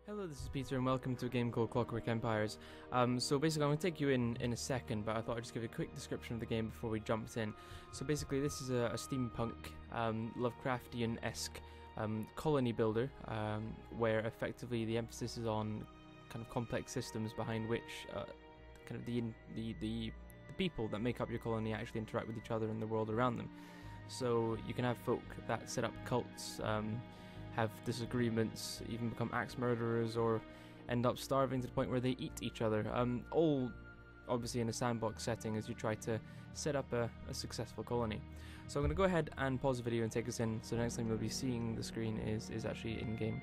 Hello, this is Peter and welcome to a game called Clockwork Empires. So basically I'm going to take you in a second, but I thought I'd just give you a quick description of the game before we jumped in. So basically this is a steampunk, Lovecraftian-esque colony builder, where effectively the emphasis is on kind of complex systems behind which kind of the people that make up your colony actually interact with each other and the world around them. So you can have folk that set up cults, have disagreements, even become axe murderers, or end up starving to the point where they eat each other. All obviously in a sandbox setting as you try to set up a successful colony. So I'm going to go ahead and pause the video and take us in, so the next time you'll be seeing the screen is actually in-game.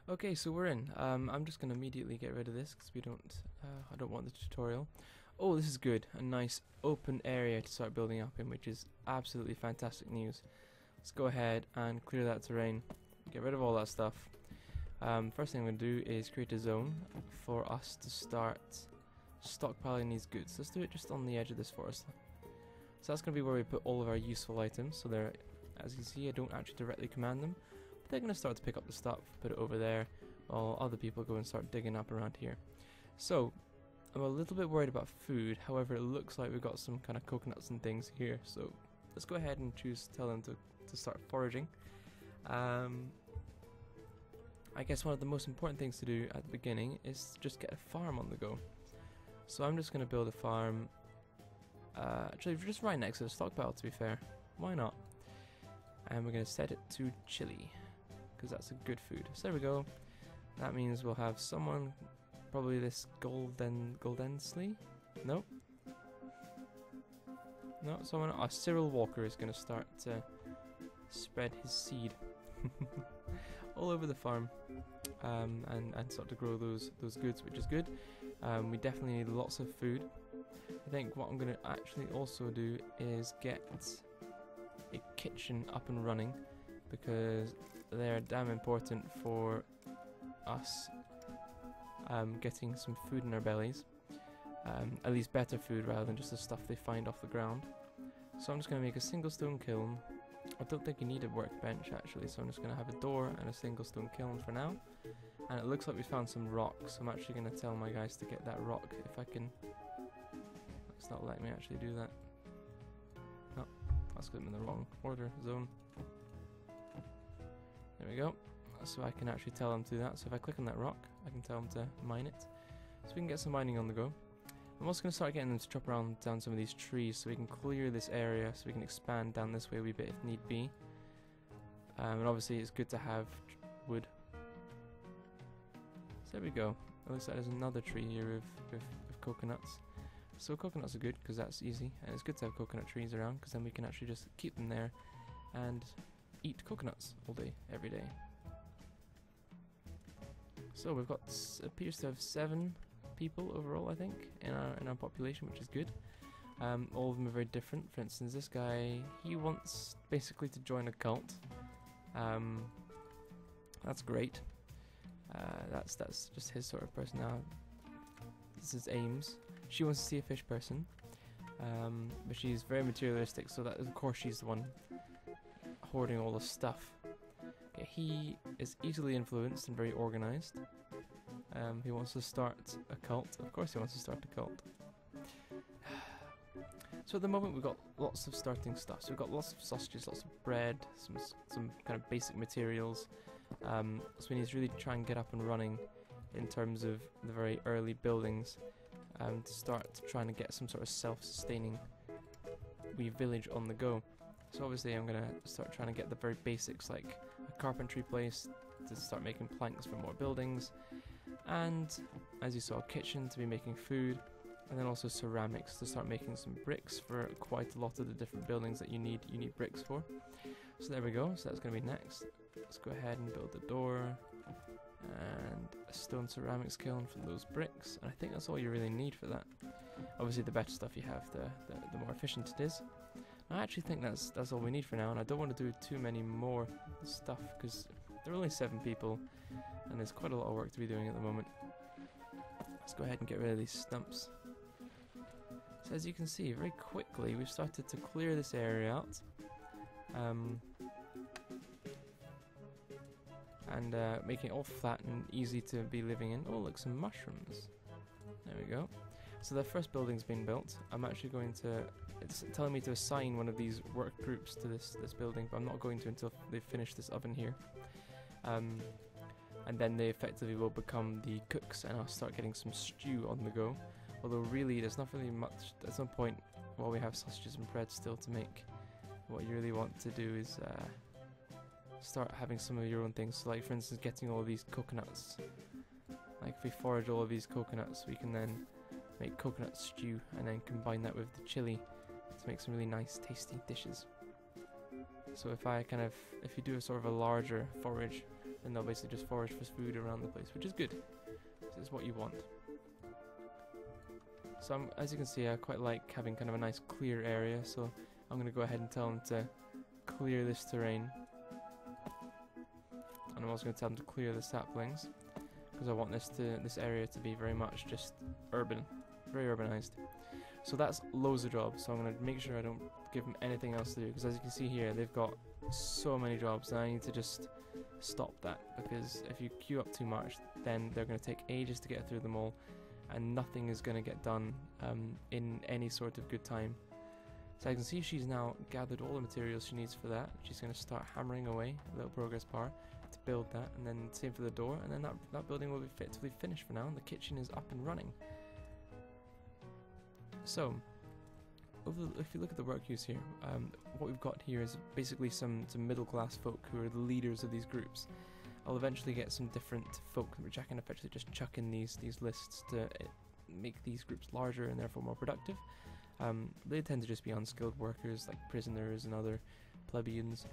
Okay, so we're in. I'm just going to immediately get rid of this because I don't want the tutorial. Oh, this is good. A nice open area to start building up in, which is absolutely fantastic news. Let's go ahead and clear that terrain, get rid of all that stuff. First thing I'm going to do is create a zone for us to start stockpiling these goods. Let's do it just on the edge of this forest. So that's going to be where we put all of our useful items. So they're, as you can see, I don't actually directly command them, but they're going to start to pick up the stuff, put it over there, while other people go and start digging up around here. So I'm a little bit worried about food, however it looks like we've got some kind of coconuts and things here, so let's go ahead and tell them to start foraging. I guess one of the most important things to do at the beginning is just get a farm on the go. So I'm just going to build a farm, actually just right next to the stockpile, to be fair. Why not? And we're going to set it to chili, because that's a good food. So there we go. That means we'll have someone, probably this Goldensley? Nope. No, someone, Cyril Walker is going to start to spread his seed all over the farm, and start to grow those goods, which is good. We definitely need lots of food. I think what I'm going to actually also do is get a kitchen up and running, because they're damn important for us getting some food in our bellies. At least better food rather than just the stuff they find off the ground. So I'm just going to make a single stone kiln. I don't think you need a workbench actually, so I'm just going to have a door and a single stone kiln for now. And it looks like we found some rock, so I'm actually going to tell my guys to get that rock if I can. It's not letting me actually do that. No, that's them in the wrong order zone. There we go. So I can actually tell them to do that. So if I click on that rock, I can tell them to mine it. So we can get some mining on the go. I'm also going to start getting them to chop down some of these trees so we can clear this area, so we can expand down this way a wee bit if need be. And obviously it's good to have wood. So there we go. It looks like there's another tree here of coconuts. So coconuts are good because that's easy, and it's good to have coconut trees around because then we can actually just keep them there and eat coconuts all day, every day. So we've got, appears to have 7 people overall, I think, in our population, which is good. All of them are very different. For instance, this guy, he wants basically to join a cult. That's great. That's just his sort of personality. This is Ames. She wants to see a fish person, but she's very materialistic, so that of course she's the one hoarding all the stuff. Okay, he is easily influenced and very organized. He wants to start a cult. Of course he wants to start a cult. So at the moment we've got lots of starting stuff. So we've got lots of sausages, lots of bread, some kind of basic materials. So we need to really try and get up and running in terms of the very early buildings, to start trying to get some sort of self-sustaining wee village on the go. So obviously I'm going to start trying to get the very basics, like a carpentry place to start making planks for more buildings, and as you saw, a kitchen to be making food, and then also ceramics to start making some bricks for quite a lot of the different buildings that you need bricks for. So there we go, so that's going to be next. Let's go ahead and build the door and a stone ceramics kiln for those bricks, and I think that's all you really need for that. Obviously the better stuff you have, the more efficient it is. I actually think that's all we need for now, and I don't want to do too many more stuff because there are only 7 people and there's quite a lot of work to be doing at the moment. Let's go ahead and get rid of these stumps. So as you can see, very quickly we've started to clear this area out. and making it all flat and easy to be living in. Oh, look, some mushrooms. There we go. So the first building's been built. I'm actually going to... It's telling me to assign one of these work groups to this building, but I'm not going to until they finish this oven here. And then they effectively will become the cooks, and I'll start getting some stew on the go. Although really, there's not really much... There's no point while we have sausages and bread still to make. What you really want to do is start having some of your own things. So like, for instance, getting all of these coconuts. Like, if we forage all of these coconuts, we can then make coconut stew, and then combine that with the chili to make some really nice, tasty dishes. So if you do a sort of a larger forage, then they'll basically just forage for food around the place, which is good. This is what you want. So as you can see, I quite like having kind of a nice clear area, so I'm going to go ahead and tell them to clear this terrain. And I'm also going to tell them to clear the saplings, because I want this area to be very much just urban, very urbanized. So that's loads of jobs, so I'm going to make sure I don't give them anything else to do, because as you can see here, they've got so many jobs, and I need to just stop that, because if you queue up too much, then they're going to take ages to get through them all, and nothing is going to get done in any sort of good time. So I can see she's now gathered all the materials she needs for that. She's going to start hammering away a little progress bar to build that, and then same for the door, and then that building will be effectively finished for now, and the kitchen is up and running. So, if you look at the work use here, what we've got here is basically some middle class folk who are the leaders of these groups. I'll eventually get some different folk which I can effectively just chuck in these lists to make these groups larger and therefore more productive. They tend to just be unskilled workers like prisoners and other plebeians.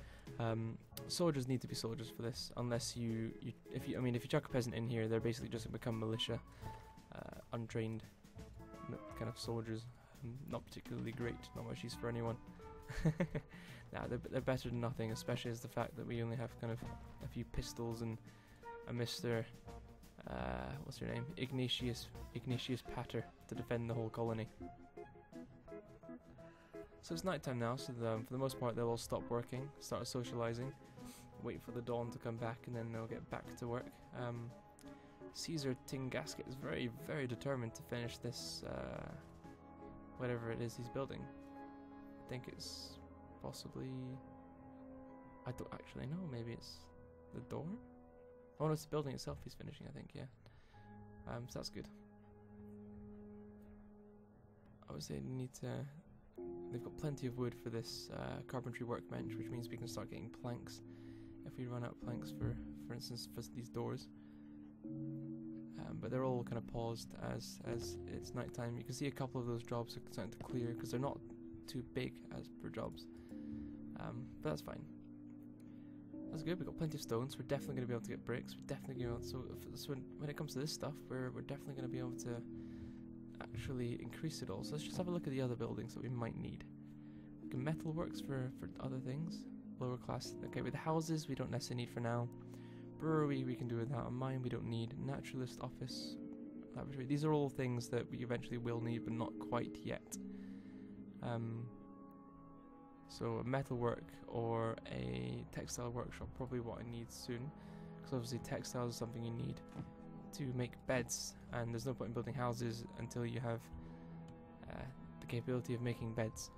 Soldiers need to be soldiers for this, unless if you chuck a peasant in here, they're basically just going to become militia, untrained kind of soldiers. Not particularly great, not much use for anyone. Nah, they're better than nothing, especially as the fact that we only have kind of a few pistols and a Mr. What's your name? Ignatius Pater to defend the whole colony. So it's night time now, so for the most part they'll all stop working, start socializing, wait for the dawn to come back, and then they'll get back to work. Caesar Tingasket is very, very determined to finish this, whatever it is he's building. I think it's possibly... I don't actually know, maybe it's the door? Oh no, it's the building itself he's finishing, I think, yeah. So that's good. Obviously they need to... They've got plenty of wood for this carpentry workbench, which means we can start getting planks if we run out of planks for instance, for these doors. But they're all kind of paused as it's night time. You can see a couple of those jobs are starting to clear because they're not too big as per jobs. But that's fine. That's good. We've got plenty of stones. We're definitely going to be able to get bricks. We're definitely going to be able to, so when it comes to this stuff, we're definitely going to be able to actually increase it all. So let's just have a look at the other buildings that we might need. Metalworks for other things. Lower class. Okay, with the houses we don't necessarily need for now. Brewery we can do without. A mine we don't need. Naturalist office, laboratory. These are all things that we eventually will need, but not quite yet. So a metalwork or a textile workshop, probably what I need soon, because obviously textiles is something you need to make beds, and there's no point in building houses until you have the capability of making beds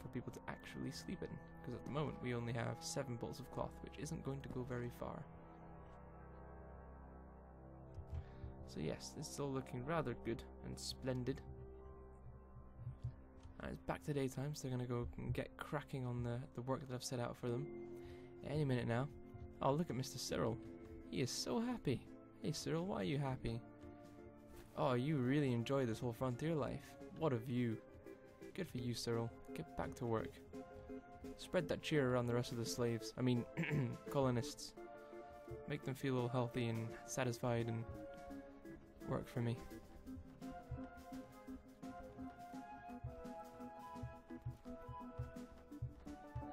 for people to actually sleep in, because at the moment we only have 7 bolts of cloth, which isn't going to go very far. So yes, this is all looking rather good and splendid. And it's back to daytime, so they're going to go and get cracking on the work that I've set out for them any minute now. Oh, look at Mr. Cyril. He is so happy. Hey Cyril, why are you happy? Oh, you really enjoy this whole frontier life. What a view. Good for you, Cyril. Get back to work. Spread that cheer around the rest of the slaves. I mean, colonists. Make them feel all healthy and satisfied and work for me.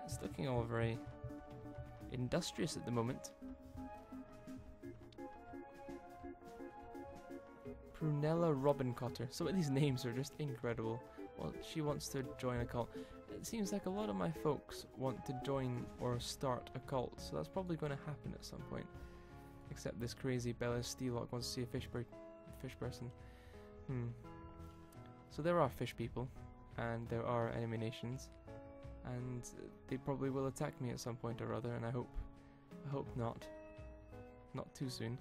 It's looking all very industrious at the moment. Prunella Robincotter. Some of these names are just incredible. Well, she wants to join a cult. it seems like a lot of my folks want to join or start a cult, so that's probably going to happen at some point. Except this crazy Bella Steelock wants to see a fish person. So there are fish people, and there are enemy nations, and they probably will attack me at some point or other, and I hope not too soon.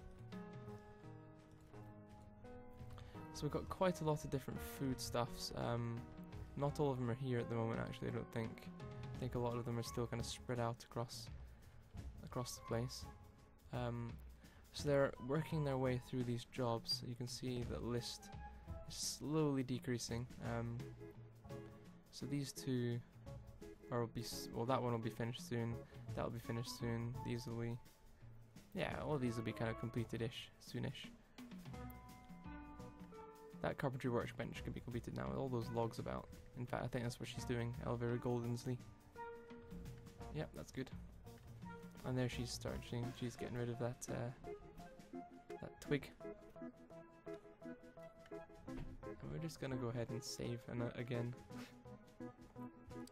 So we've got quite a lot of different foodstuffs. Not all of them are here at the moment, actually. I don't think. I think a lot of them are still kind of spread out across the place. So they're working their way through these jobs. You can see that list is slowly decreasing. So these two will be well. That one will be finished soon. That will be finished soon. These will be, yeah, all of these will be kind of completed-ish soonish. That carpentry workbench can be completed now with all those logs about. In fact, I think that's what she's doing, Elvira Goldensley. Yep, that's good. And there she's starting. She's getting rid of that that twig. And we're just gonna go ahead and save again.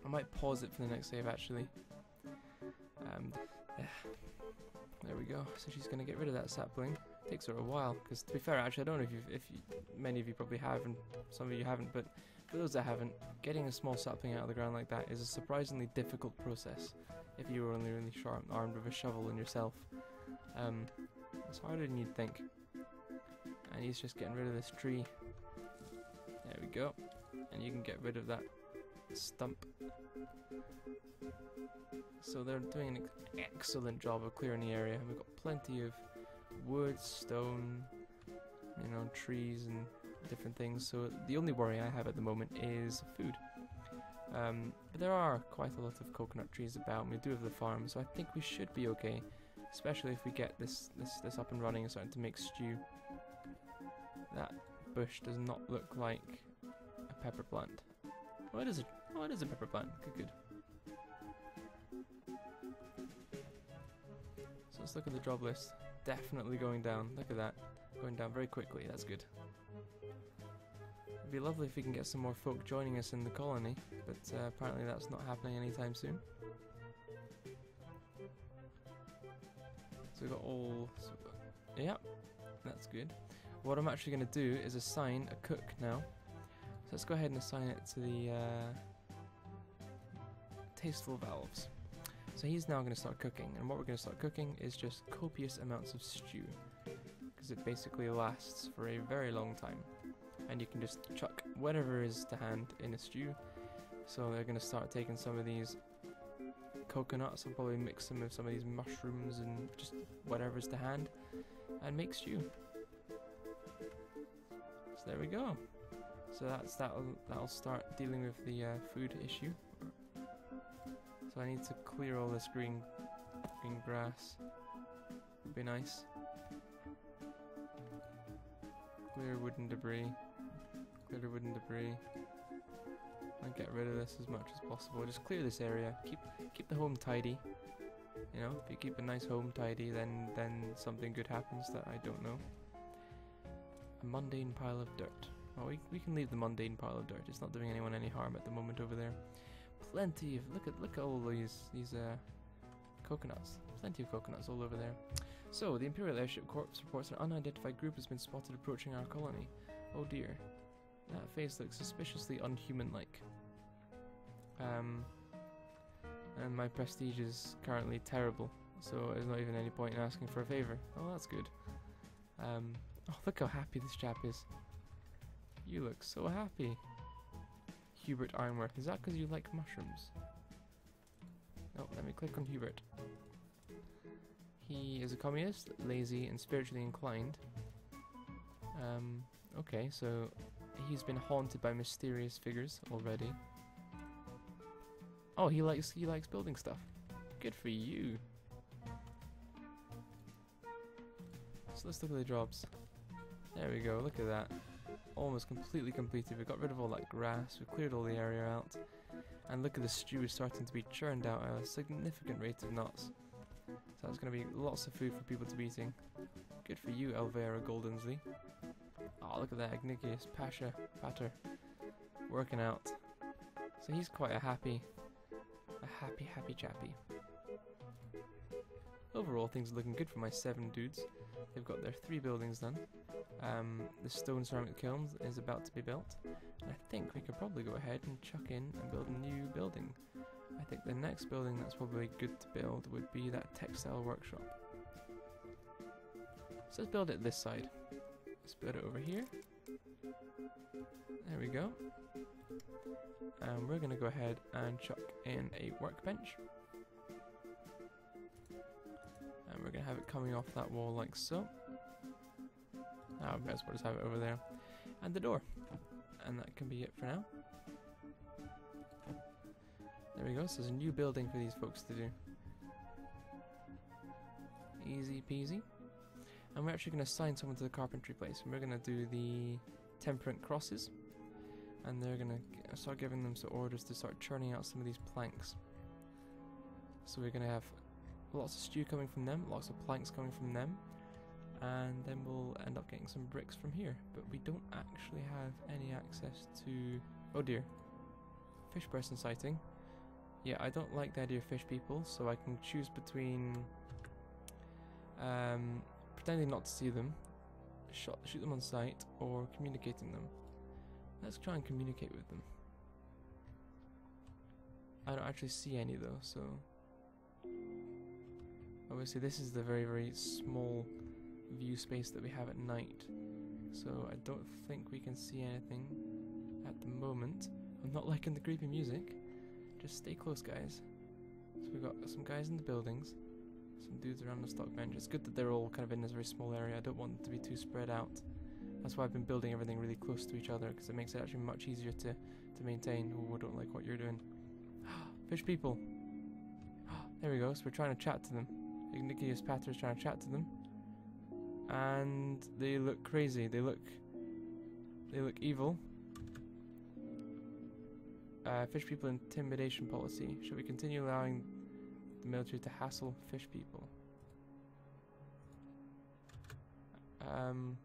I might pause it for the next save actually. Yeah. There we go. So she's gonna get rid of that sapling. Takes her a while, because to be fair, actually, I don't know if many of you probably have, and some of you haven't, but for those that haven't, getting a small sapling out of the ground like that is a surprisingly difficult process if you were only really armed with a shovel and yourself. It's harder than you'd think. And he's just getting rid of this tree. There we go. And you can get rid of that stump. So they're doing an excellent job of clearing the area. We've got plenty of wood, stone, you know, trees and different things. So the only worry I have at the moment is food. But there are quite a lot of coconut trees about. We do have the farm, so I think we should be okay. Especially if we get this up and running and starting to make stew. That bush does not look like a pepper plant. Oh, it is a pepper plant. Good. So let's look at the job list. Definitely going down. Look at that. Going down very quickly. That's good. It'd be lovely if we can get some more folk joining us in the colony, but apparently that's not happening anytime soon. So we've got all... yeah, that's good. What I'm actually going to do is assign a cook now. So let's go ahead and assign it to the Tasteful Valves. So he's now going to start cooking, and what we're going to start cooking is just copious amounts of stew, because it basically lasts for a very long time, and you can just chuck whatever is to hand in a stew. So they're going to start taking some of these coconuts and probably mix them with some of these mushrooms and just whatever's to hand, and make stew. So there we go. So that'll start dealing with the food issue. So I need to clear all this green grass. Would be nice. Clear wooden debris. Clear wooden debris. And get rid of this as much as possible. Just clear this area. Keep the home tidy. You know, if you keep a nice home tidy, then something good happens that I don't know. A mundane pile of dirt. Oh, we can leave the mundane pile of dirt. It's not doing anyone any harm at the moment over there. Plenty of look at all these coconuts. Plenty of coconuts all over there. So the Imperial Airship Corps reports an unidentified group has been spotted approaching our colony. Oh dear, that face looks suspiciously unhuman-like. And my prestige is currently terrible, so there's not even any point in asking for a favor. Oh, that's good. Oh, look how happy this chap is. You look so happy. Hubert Ironworth. Is that because you like mushrooms? Oh, let me click on Hubert. He is a communist, lazy, and spiritually inclined. Okay, so he's been haunted by mysterious figures already. Oh, he likes building stuff. Good for you. So let's look at the jobs. There we go. Look at that. Almost completely completed. We got rid of all that grass, we cleared all the area out, and look at the stew starting to be churned out at a significant rate of knots. So that's going to be lots of food for people to be eating. Good for you, Elvira Goldensley. Oh, look at that, Ignatius Pater working out. So he's quite a happy happy, happy chappy. Overall, things are looking good for my 7 dudes. They've got their 3 buildings done. The stone ceramic kiln is about to be built. And I think we could probably go ahead and chuck in and build a new building. I think the next building that's probably good to build would be that textile workshop. So let's build it this side. Let's build it over here. There we go. And we're going to go ahead and chuck in a workbench. And we're going to have it coming off that wall like so. I guess we'll just have it over there. And the door. And that can be it for now. There we go, so there's a new building for these folks to do. Easy peasy. And we're actually going to assign someone to the carpentry place. And we're going to do the temperate crosses. And they're going to start giving them some orders to start churning out some of these planks. So we're going to have lots of stew coming from them, lots of planks coming from them. And then we'll end up getting some bricks from here. But we don't actually have any access to... Oh dear. Fish person sighting. Yeah, I don't like the idea of fish people, so I can choose between pretending not to see them, shoot them on sight, or communicating them. Let's try and communicate with them. I don't actually see any though, so... Obviously this is the very, very small view space that we have at night, so I don't think we can see anything at the moment. I'm not liking the creepy music. Just stay close, guys. So we've got some guys in the buildings, some dudes around the stock bench. It's good that they're all kind of in this very small area. I don't want them to be too spread out. That's why I've been building everything really close to each other, because it makes it actually much easier to maintain. Oh, I don't like what you're doing. Fish people. There we go. So we're trying to chat to them. Ignikius Pater is trying to chat to them, and they look crazy. They look evil. Fish people intimidation policy. Should we continue allowing the military to hassle fish people? I'm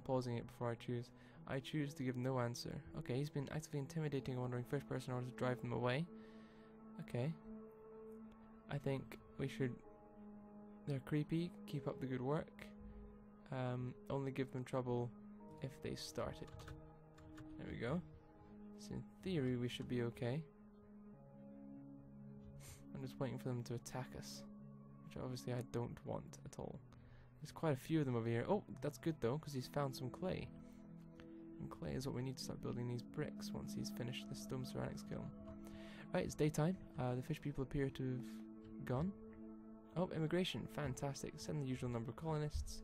pausing it before I choose. I choose to give no answer. Okay, he's been actively intimidating a wandering fish person in order to drive them away. Okay. I think we should... They're creepy. Keep up the good work. Only give them trouble if they start it. There we go. So in theory we should be okay. I'm just waiting for them to attack us, which obviously I don't want at all. There's quite a few of them over here. Oh, that's good though, because he's found some clay. And clay is what we need to start building these bricks once he's finished the stone ceramics kiln. Right, it's daytime. The fish people appear to have gone. Oh, immigration. Fantastic. Send the usual number of colonists.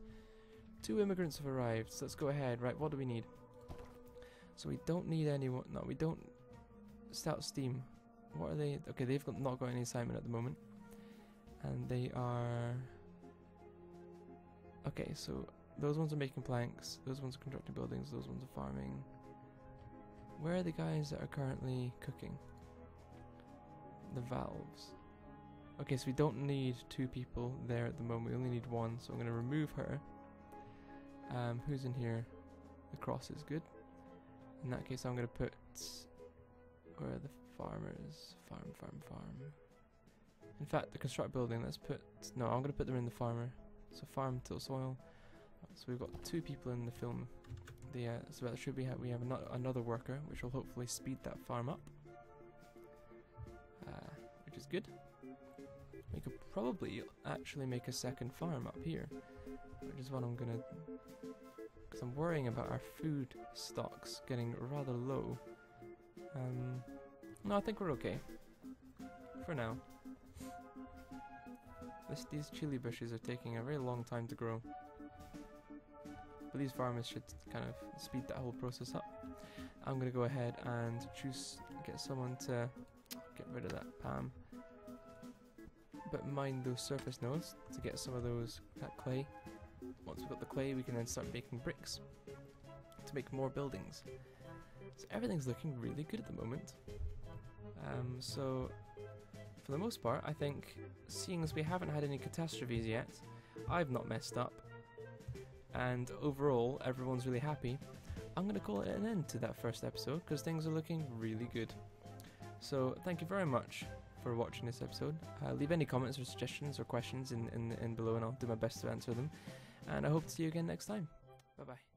2 immigrants have arrived, so let's go ahead. Right, what do we need? So we don't need anyone. No, we don't. Stout steam. What are they? Okay, they've not got any assignment at the moment. And they are... Okay, so those ones are making planks. Those ones are constructing buildings. Those ones are farming. Where are the guys that are currently cooking? The valves. Okay, so we don't need 2 people there at the moment. We only need 1, so I'm going to remove her. Who's in here? The cross is good. In that case, I'm going to put... Where are the farmers? Farm. In fact, the construct building, let's put... No, I'm going to put them in the farmer. So farm, till soil. So we've got 2 people in the film. So that should be... We have another worker, which will hopefully speed that farm up. Which is good. We could probably actually make a second farm up here, which is what I'm going to... Because I'm worrying about our food stocks getting rather low. No, I think we're okay. For now. These chili bushes are taking a very long time to grow. But these farmers should kind of speed that whole process up. I'm going to go ahead and get someone to get rid of that Pam. But mine those surface nodes to get some of that clay. Once we've got the clay, we can then start making bricks to make more buildings. So everything's looking really good at the moment. So for the most part, I think, seeing as we haven't had any catastrophes yet, I've not messed up, and overall everyone's really happy, I'm going to call it an end to that first episode because things are looking really good. So thank you very much for watching this episode. Leave any comments or suggestions or questions in below, and I'll do my best to answer them. And I hope to see you again next time. Bye bye.